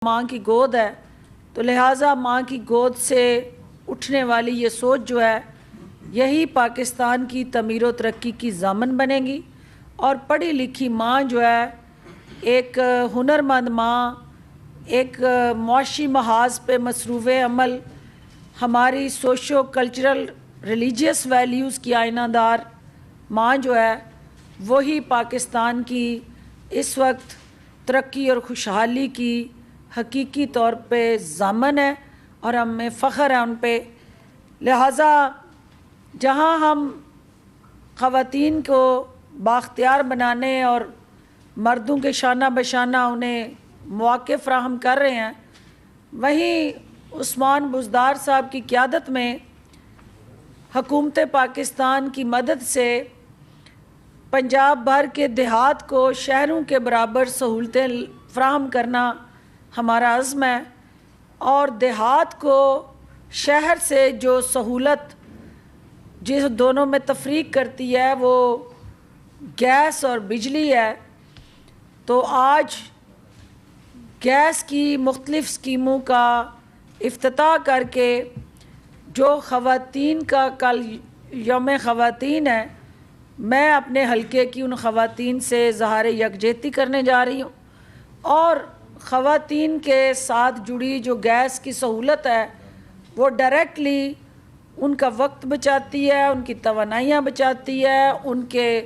माँ की गोद है, तो लिहाजा माँ की गोद से उठने वाली ये सोच जो है यही पाकिस्तान की तमीर व तरक्की की ज़ामन बनेगी। और पढ़ी लिखी माँ जो है, एक हुनरमंद माँ, एक मुआशी महाज पे मसरूफ़ अमल, हमारी सोशो कल्चरल रिलीजियस वैल्यूज़ की आइनादार माँ जो है, वही पाकिस्तान की इस वक्त तरक्की और खुशहाली की हकीकी तौर पे ज़ामन है और हमें फ़ख्र है उन पे। लिहाजा जहाँ हम ख़वातीन को बाख्तियार बनाने और मर्दों के शाना बशाना उन्हें मौक़े फ़राहम कर रहे हैं, वहीं उस्मान बुज़दार साहब की क़यादत में हुकूमत पाकिस्तान की मदद से पंजाब भर के देहात को शहरों के बराबर सहूलतें फ़राहम करना हमारा अज़्म है। और देहात को शहर से जो सहूलत जिस दोनों में तफरीक करती है वो गैस और बिजली है, तो आज गैस की मुख्तलिफ़ स्कीमों का इफ्तिताह करके जो ख़वातीन का कल यौम ख़वातीन है, मैं अपने हलके की उन ख़वातीन से इज़हार यकजहती करने जा रही हूँ। और ख़वातीन के साथ जुड़ी जो गैस की सहूलत है वो डायरेक्टली उनका वक्त बचाती है, उनकी तवानाइयाँ बचाती है, उनके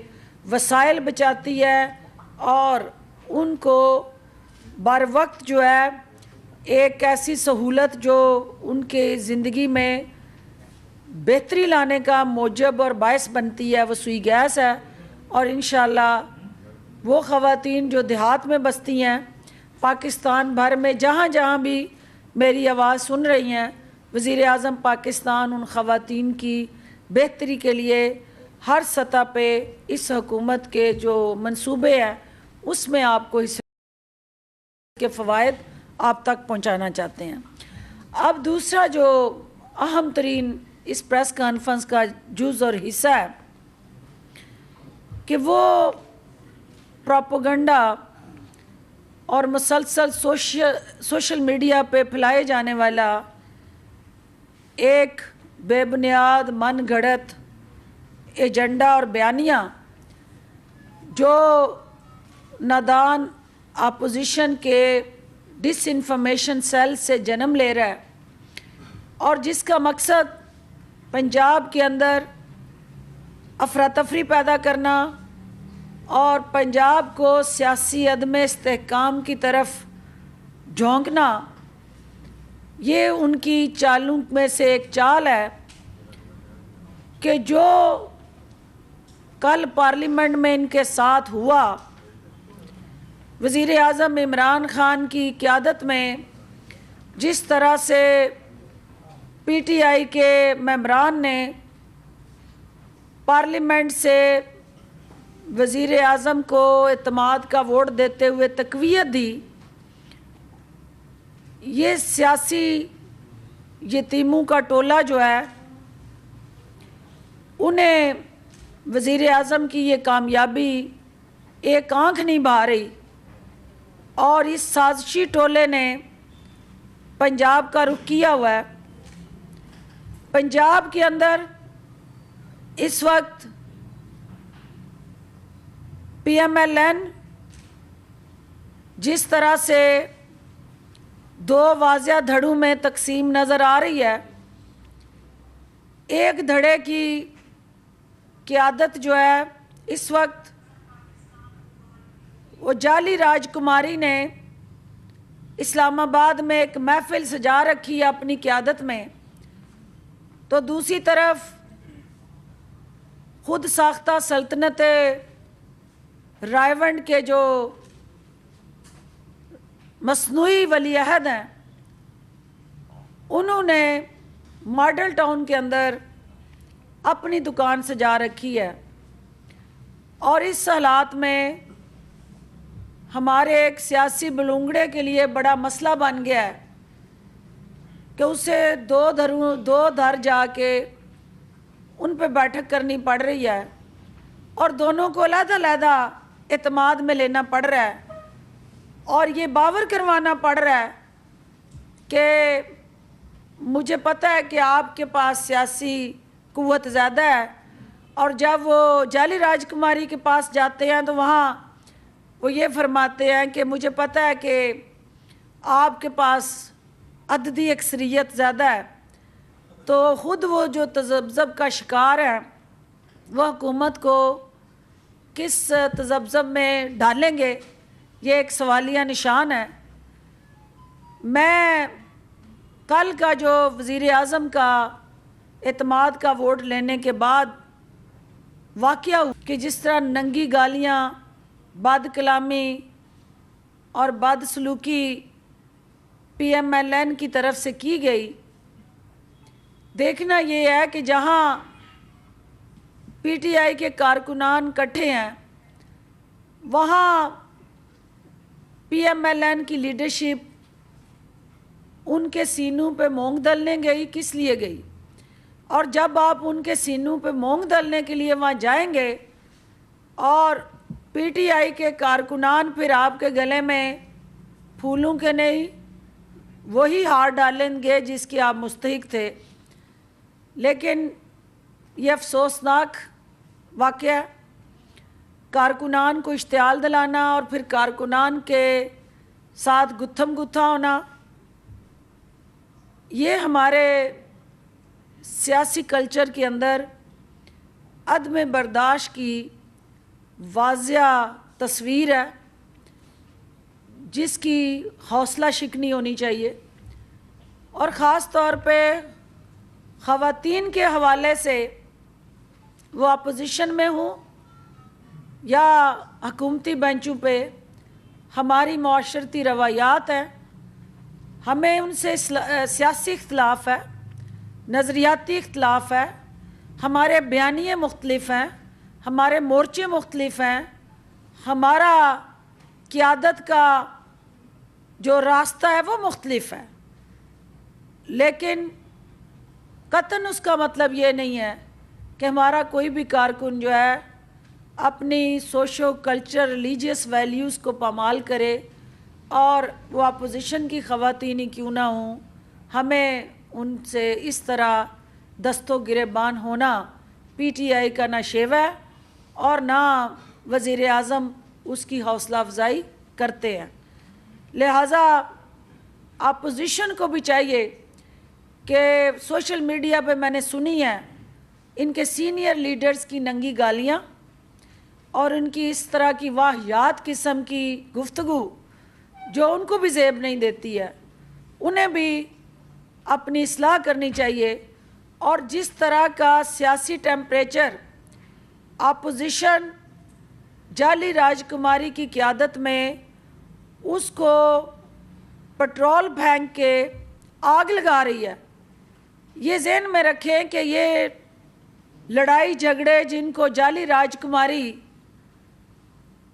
वसाइल बचाती है और उनको बर वक्त जो है एक ऐसी सहूलत जो उनके ज़िंदगी में बेहतरी लाने का मूजब और बायस बनती है, वो सुई गैस है। और इंशाअल्लाह वो ख़वातीन जो देहात में बसती हैं, पाकिस्तान भर में जहाँ जहाँ भी मेरी आवाज़ सुन रही हैं, वज़ीर आज़म पाकिस्तान उन ख़वातीन की बेहतरी के लिए हर सतह पे इस हुकूमत के जो मंसूबे हैं उसमें आपको इसके फ़वाइद आप तक पहुँचाना चाहते हैं। अब दूसरा जो अहम तरीन इस प्रेस कॉन्फ्रेंस का जुज़ और हिस्सा है कि वो प्रोपेगेंडा और मुसलसल सोशल मीडिया पे फैलाए जाने वाला एक बेबुनियाद मन गढ़ंत एजेंडा और बयानिया जो नादान अपोजिशन के डिसइंफॉर्मेशन सेल से जन्म ले रहा है और जिसका मकसद पंजाब के अंदर अफरा तफरी पैदा करना और पंजाब को सियासी अदम इस्तेहकाम की तरफ झोंकना, ये उनकी चालों में से एक चाल है कि जो कल पार्लियामेंट में इनके साथ हुआ, वज़ीर आज़म इमरान ख़ान की क़यादत में जिस तरह से पीटीआई के मेंबरान ने पार्लियामेंट से वज़ीर आज़म को एतमाद का वोट देते हुए तक़वियत दी, ये सियासी यतीमों का टोला जो है उन्हें वज़ीर आज़म की ये कामयाबी एक आँख नहीं भा रही। और इस साजिशी टोले ने पंजाब का रुख किया हुआ है। पंजाब के अंदर इस वक्त PMLN जिस तरह से दो वाज़िया धड़ों में तकसीम नज़र आ रही है, एक धड़े की क़यादत जो है इस वक्त वो जाली राजकुमारी ने इस्लामाबाद में एक महफिल सजा रखी है अपनी क़यादत में, तो दूसरी तरफ खुद साख्ता सल्तनत रायवंड के जो मसनूई वली अहद हैं, उन्होंने मॉडल टाउन के अंदर अपनी दुकान सजा रखी है। और इस हालात में हमारे एक सियासी बलूंगड़े के लिए बड़ा मसला बन गया है कि उसे दो धर जाके उन पे बैठक करनी पड़ रही है और दोनों को अलग-अलग एतमाद में लेना पड़ रहा है और ये बावर करवाना पड़ रहा है कि मुझे पता है कि आपके पास सियासी कुव्वत ज़्यादा है, और जब वो जाली राजकुमारी के पास जाते हैं तो वहाँ वो ये फरमाते हैं कि मुझे पता है कि आपके पास अददी अक्सरियत ज़्यादा है, तो ख़ुद वो जो तज़ब्ज़ब का शिकार है वह हुकूमत को किस तज़ब्ज़ब में डालेंगे, ये एक सवालिया निशान है। मैं कल का जो वज़ीर आज़म का एतमाद का वोट लेने के बाद वाक़या हुआ कि जिस तरह नंगी गालियाँ, बद कलामी और बदसलूकी PMLN की तरफ से की गई, देखना ये है कि जहाँ PTI के कारकुनान इकट्ठे हैं वहाँ PMLN की लीडरशिप उनके सीनों पे मोंग दलने गई। किस लिए गई? और जब आप उनके सीनों पे मोंग दलने के लिए वहाँ जाएंगे और PTI के कारकुनान फिर आपके गले में फूलों के नहीं वही हार डालेंगे जिसके आप मुस्तहिक थे। लेकिन ये अफसोसनाक वाक़या, कारकुनान को इश्तियाल दिलाना और फिर कारकुनान के साथ गुत्थम गुत्था होना, ये हमारे सियासी कल्चर के अंदर अदम बर्दाश्त की वाज़िया तस्वीर है जिसकी हौसला शिकनी होनी चाहिए। और ख़ास तौर पे ख़वातीन के हवाले से, वो अपोजिशन में हों या हुकूमती बेंचों पे, हमारी माशरती रवायात हैं, हमें उनसे सियासी इख्तलाफ है, नज़रियाती इख्तलाफ है, हमारे बयानिए मुख्तलिफ हैं, हमारे मोर्चे मुख्तलिफ हैं, हमारा क़ियादत का जो रास्ता है वो मुख्तलिफ है। लेकिन कतन उसका मतलब ये नहीं है कि हमारा कोई भी कारकुन जो है अपनी सोशो कल्चर रिलीजियस वैल्यूज़ को पामाल करे और वो अपोजिशन की ख़वातीन ही क्यों ना हों, हमें उनसे इस तरह दस्तो गिरेबान होना PTI का ना शेवा है और ना वज़ीर आज़म उसकी हौसला अफजाई करते हैं। लिहाजा अपोजिशन को भी चाहिए कि सोशल मीडिया पे मैंने सुनी है इनके सीनियर लीडर्स की नंगी गालियाँ और इनकी इस तरह की वाहियात किस्म की गुफ्तगू जो उनको भी ज़ेब नहीं देती है, उन्हें भी अपनी इस्लाह करनी चाहिए। और जिस तरह का सियासी टेम्परेचर अपोजिशन जाली राजकुमारी की क़ियादत में उसको पेट्रोल फेंक के आग लगा रही है, ये ज़हन में रखें कि ये लड़ाई झगड़े जिनको जाली राजकुमारी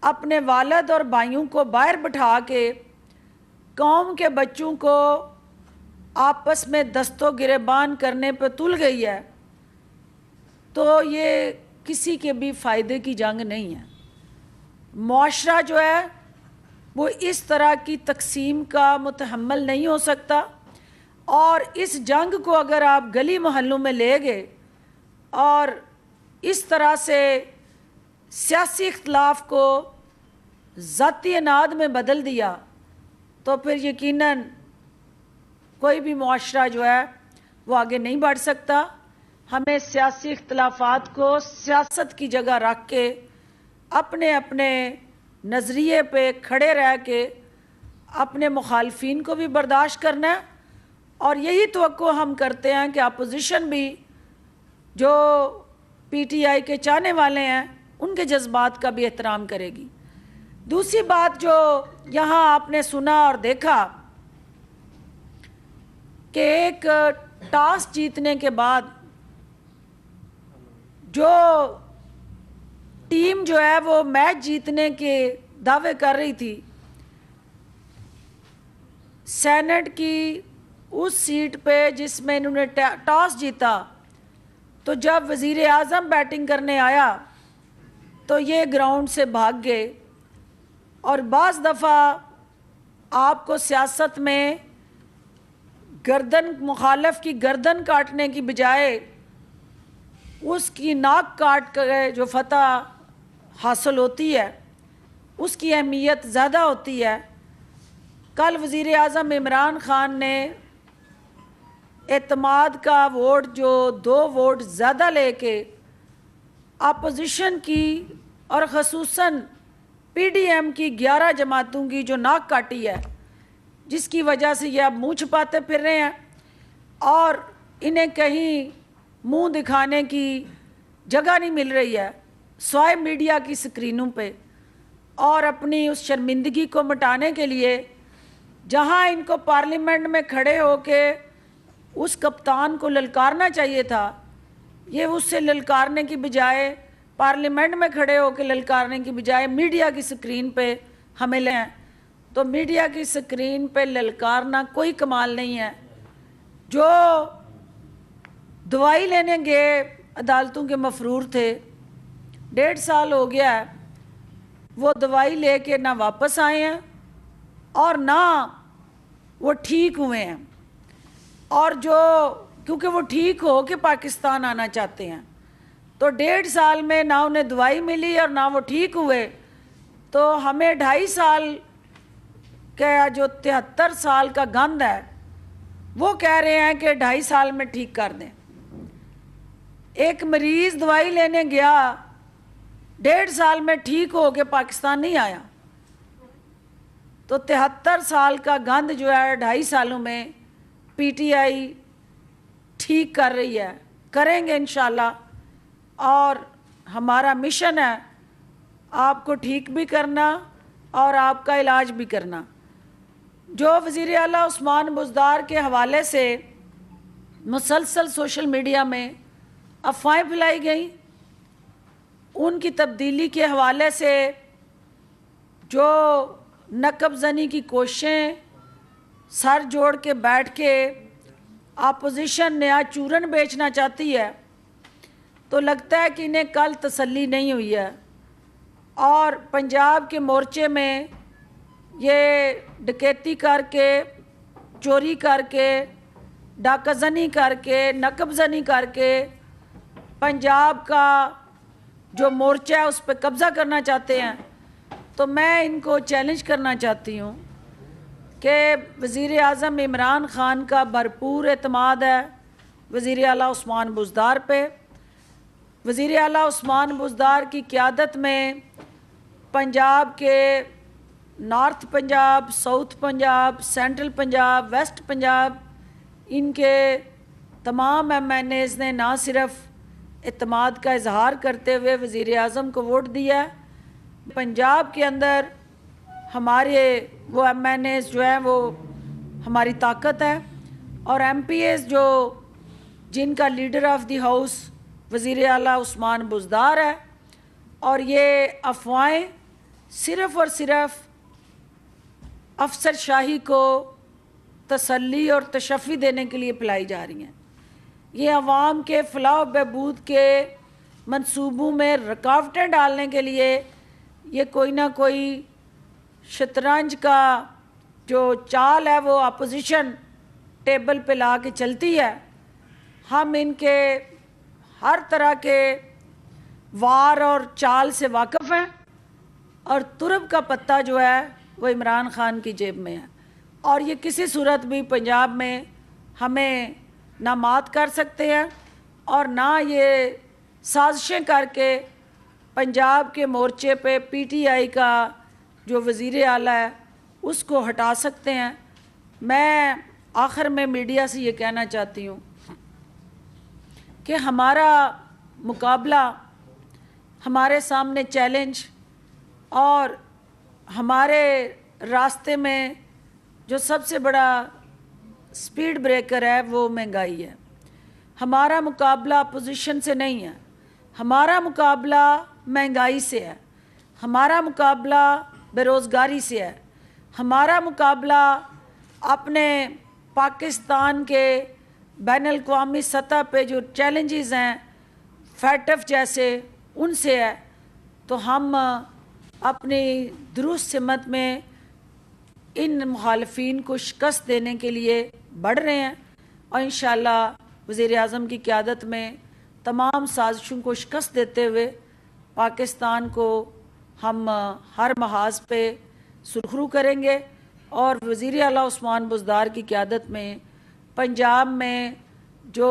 अपने वालिद और भाइयों को बाहर बिठा के कौम के बच्चों को आपस में दस्तो गिरेबान करने पर तुल गई है, तो ये किसी के भी फ़ायदे की जंग नहीं है। मुआशरा जो है वो इस तरह की तकसीम का मुतहम्मल नहीं हो सकता, और इस जंग को अगर आप गली मोहल्लों में ले गए और इस तरह से सियासी इख्तलाफ को ज़ाती अनाद में बदल दिया तो फिर यकीनन कोई भी मुआशरा जो है वो आगे नहीं बढ़ सकता। हमें सियासी इख्तलाफात को सियासत की जगह रख के अपने अपने नज़रिए पे खड़े रह के अपने मुखालफिन को भी बर्दाश्त करना है, और यही तवक्को हम करते हैं कि अपोजिशन भी जो PTI के चाहने वाले हैं उनके जज्बात का भी एहतराम करेगी। दूसरी बात जो यहाँ आपने सुना और देखा कि एक टॉस जीतने के बाद जो टीम जो है वो मैच जीतने के दावे कर रही थी, सेनेट की उस सीट पे जिसमें इन्होंने टॉस जीता, तो जब वज़ीर आज़म बैटिंग करने आया तो ये ग्राउंड से भाग गए। और बाज़ दफ़ा आपको सियासत में गर्दन मुखालफ की गर्दन काटने की बजाय उसकी नाक काट कर जो फतह हासिल होती है उसकी अहमियत ज़्यादा होती है। कल वज़ीर आज़म इमरान ख़ान ने एतमाद का वोट जो 2 वोट ज़्यादा लेके अपोजिशन की और ख़ुसूसन PDM की 11 जमातों की जो नाक काटी है, जिसकी वजह से ये अब मुँह छुपाते फिर रहे हैं और इन्हें कहीं मुंह दिखाने की जगह नहीं मिल रही है स्वाय मीडिया की स्क्रीनों पे। और अपनी उस शर्मिंदगी को मिटाने के लिए जहां इनको पार्लियामेंट में खड़े होके उस कप्तान को ललकारना चाहिए था, ये उससे ललकारने की बजाय पार्लियामेंट में खड़े होकर ललकारने की बजाय मीडिया की स्क्रीन पे हमें ले आए। तो मीडिया की स्क्रीन पे ललकारना कोई कमाल नहीं है। जो दवाई लेने गए अदालतों के मफरूर थे, 1.5 साल हो गया है, वो दवाई लेके ना वापस आए हैं और ना वो ठीक हुए हैं। और जो क्योंकि वो ठीक हो के पाकिस्तान आना चाहते हैं, तो 1.5 साल में ना उन्हें दवाई मिली और ना वो ठीक हुए, तो हमें 2.5 साल का जो 73 साल का गंद है वो कह रहे हैं कि 2.5 साल में ठीक कर दें। एक मरीज़ दवाई लेने गया, 1.5 साल में ठीक हो के पाकिस्तान नहीं आया, तो 73 साल का गंद जो है 2.5 सालों में PTI ठीक कर रही है, करेंगे इंशाल्लाह। और हमारा मिशन है आपको ठीक भी करना और आपका इलाज भी करना। जो वज़ीर आला उस्मान बुज़दार के हवाले से मुसलसल सोशल मीडिया में अफवाहें फैलाई गई, उनकी तब्दीली के हवाले से जो नकबज़नी की कोशिशें सर जोड़ के बैठ के अपोजिशन नया चूरन बेचना चाहती है, तो लगता है कि इन्हें कल तसल्ली नहीं हुई है। और पंजाब के मोर्चे में ये डकैती करके, चोरी करके, डाकाज़नी करके, नकबज़नी करके पंजाब का जो मोर्चा है उस पर कब्ज़ा करना चाहते हैं। तो मैं इनको चैलेंज करना चाहती हूँ कि वज़ीर आज़म इमरान ख़ान का भरपूर एतमाद है वज़ीर आला उस्मान बुज़दार पे। वज़ीर आला उस्मान बुज़दार की क़यादत में पंजाब के north Punjab, south Punjab, central Punjab, west Punjab, इनके तमाम MNAs ने ना सिर्फ एतमाद का इजहार करते हुए वज़ीर आज़म को वोट दिया, पंजाब के अंदर हमारे वो MNAs जो हैं वो हमारी ताकत है। और MPAs जो जिनका लीडर ऑफ द हाउस वज़ीर आला उस्मान बुज़दार है। और ये अफवाहें सिर्फ़ और सिर्फ अफसरशाही को तसल्ली और तशफ़ी देने के लिए फैलाई जा रही हैं। ये अवाम के फ़लाह बहबूद के मंसूबों में रुकावटें डालने के लिए ये कोई ना कोई शतरंज का जो चाल है वो अपोजिशन टेबल पे ला के चलती है। हम इनके हर तरह के वार और चाल से वाकिफ़ हैं और तुरब का पत्ता जो है वो इमरान ख़ान की जेब में है। और ये किसी सूरत भी पंजाब में हमें ना मात कर सकते हैं और ना ये साजिशें करके पंजाब के मोर्चे पे PTI का जो वज़ीर आला है उसको हटा सकते हैं। मैं आखिर में मीडिया से ये कहना चाहती हूँ कि हमारा मुकाबला, हमारे सामने चैलेंज और हमारे रास्ते में जो सबसे बड़ा स्पीड ब्रेकर है वो महंगाई है। हमारा मुकाबला अपोजिशन से नहीं है, हमारा मुकाबला महंगाई से है, हमारा मुकाबला बेरोज़गारी से है, हमारा मुकाबला अपने पाकिस्तान के बैनुल-अक़वामी सतह पे जो चैलेंजेस हैं फैटफ जैसे, उनसे है। तो हम अपनी दुरुस्त सिमत में इन मुखालफीन को शिकस्त देने के लिए बढ़ रहे हैं और इंशाअल्लाह वज़ीर आज़म की क़यादत में तमाम साजिशों को शिकस्त देते हुए पाकिस्तान को हम हर महाज पे सुरखरू करेंगे और वज़ीर आला उस्मान बुज़दार की क़यादत में पंजाब में जो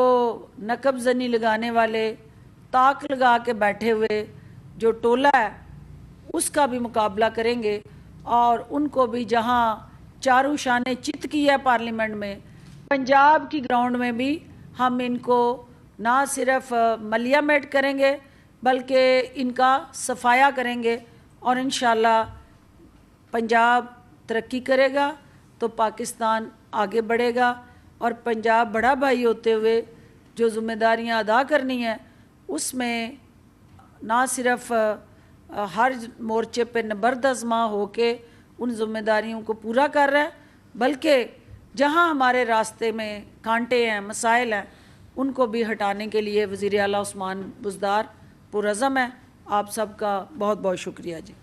नकब ज़नी लगाने वाले, ताक लगा के बैठे हुए जो टोला है, उसका भी मुकाबला करेंगे और उनको भी जहां चारों शाने चित की है पार्लियामेंट में, पंजाब की ग्राउंड में भी हम इनको ना सिर्फ मलियामेट करेंगे बल्कि इनका सफाया करेंगे और इंशाअल्लाह पंजाब तरक्की करेगा तो पाकिस्तान आगे बढ़ेगा और पंजाब बड़ा भाई होते हुए जो ज़िम्मेदारियां अदा करनी है उसमें ना सिर्फ हर मोर्चे पे नबर्द आज़मा होके उन ज़िम्मेदारियों को पूरा कर रहा है, बल्कि जहां हमारे रास्ते में कांटे हैं, मसाइल हैं, उनको भी हटाने के लिए वज़ीर आला उस्मान बुज़दार पुरअज़म है। आप सबका बहुत बहुत शुक्रिया जी।